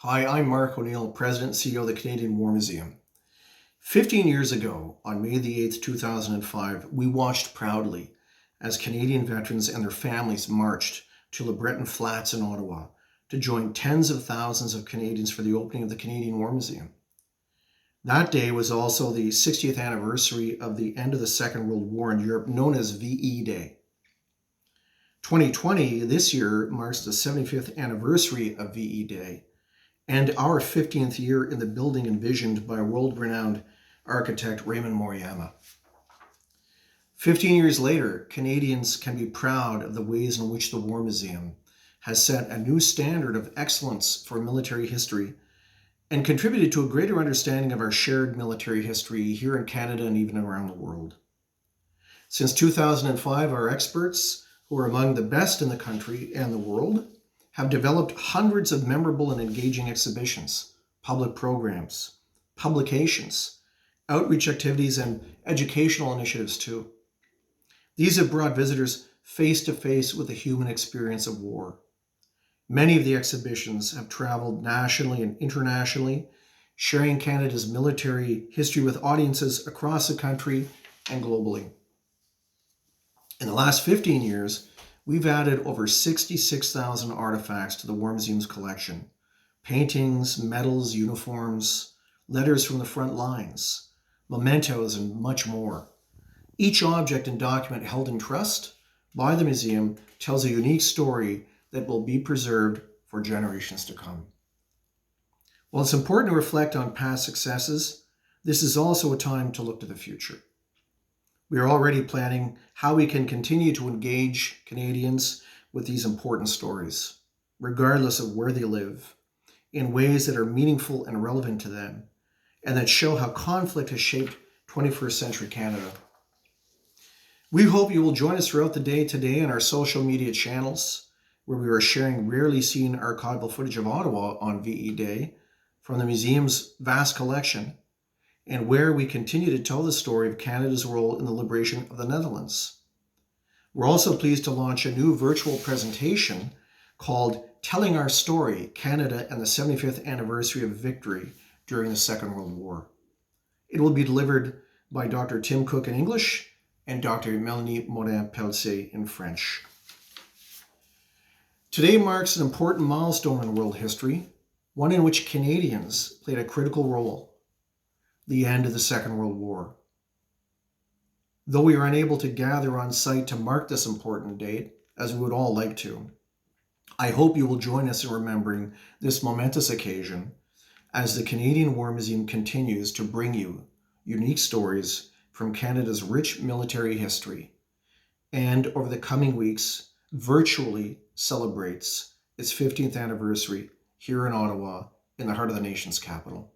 Hi, I'm Mark O'Neill, President and CEO of the Canadian War Museum. 15 years ago, on May the 8th, 2005, we watched proudly as Canadian veterans and their families marched to LeBreton Flats in Ottawa to join tens of thousands of Canadians for the opening of the Canadian War Museum. That day was also the 60th anniversary of the end of the Second World War in Europe, known as VE Day. 2020, this year, marks the 75th anniversary of VE Day and our 15th year in the building envisioned by world-renowned architect Raymond Moriyama. 15 years later, Canadians can be proud of the ways in which the War Museum has set a new standard of excellence for military history and contributed to a greater understanding of our shared military history here in Canada and even around the world. Since 2005, our experts, who are among the best in the country and the world, have developed hundreds of memorable and engaging exhibitions, public programs, publications, outreach activities, and educational initiatives too. These have brought visitors face to face with the human experience of war. Many of the exhibitions have traveled nationally and internationally, sharing Canada's military history with audiences across the country and globally. In the last 15 years, we've added over 66,000 artifacts to the War Museum's collection. Paintings, medals, uniforms, letters from the front lines, mementos, and much more. Each object and document held in trust by the museum tells a unique story that will be preserved for generations to come. While it's important to reflect on past successes, this is also a time to look to the future. We are already planning how we can continue to engage Canadians with these important stories, regardless of where they live, in ways that are meaningful and relevant to them, and that show how conflict has shaped 21st century Canada. We hope you will join us throughout the day today on our social media channels, where we are sharing rarely seen archival footage of Ottawa on VE Day from the museum's vast collection, and where we continue to tell the story of Canada's role in the liberation of the Netherlands. We're also pleased to launch a new virtual presentation called Telling Our Story, Canada and the 75th Anniversary of Victory during the Second World War. It will be delivered by Dr. Tim Cook in English and Dr. Melanie Morin-Peltier in French. Today marks an important milestone in world history, one in which Canadians played a critical role: the end of the Second World War. Though we are unable to gather on site to mark this important date, as we would all like to, I hope you will join us in remembering this momentous occasion as the Canadian War Museum continues to bring you unique stories from Canada's rich military history, and over the coming weeks, virtually celebrates its 15th anniversary here in Ottawa, in the heart of the nation's capital.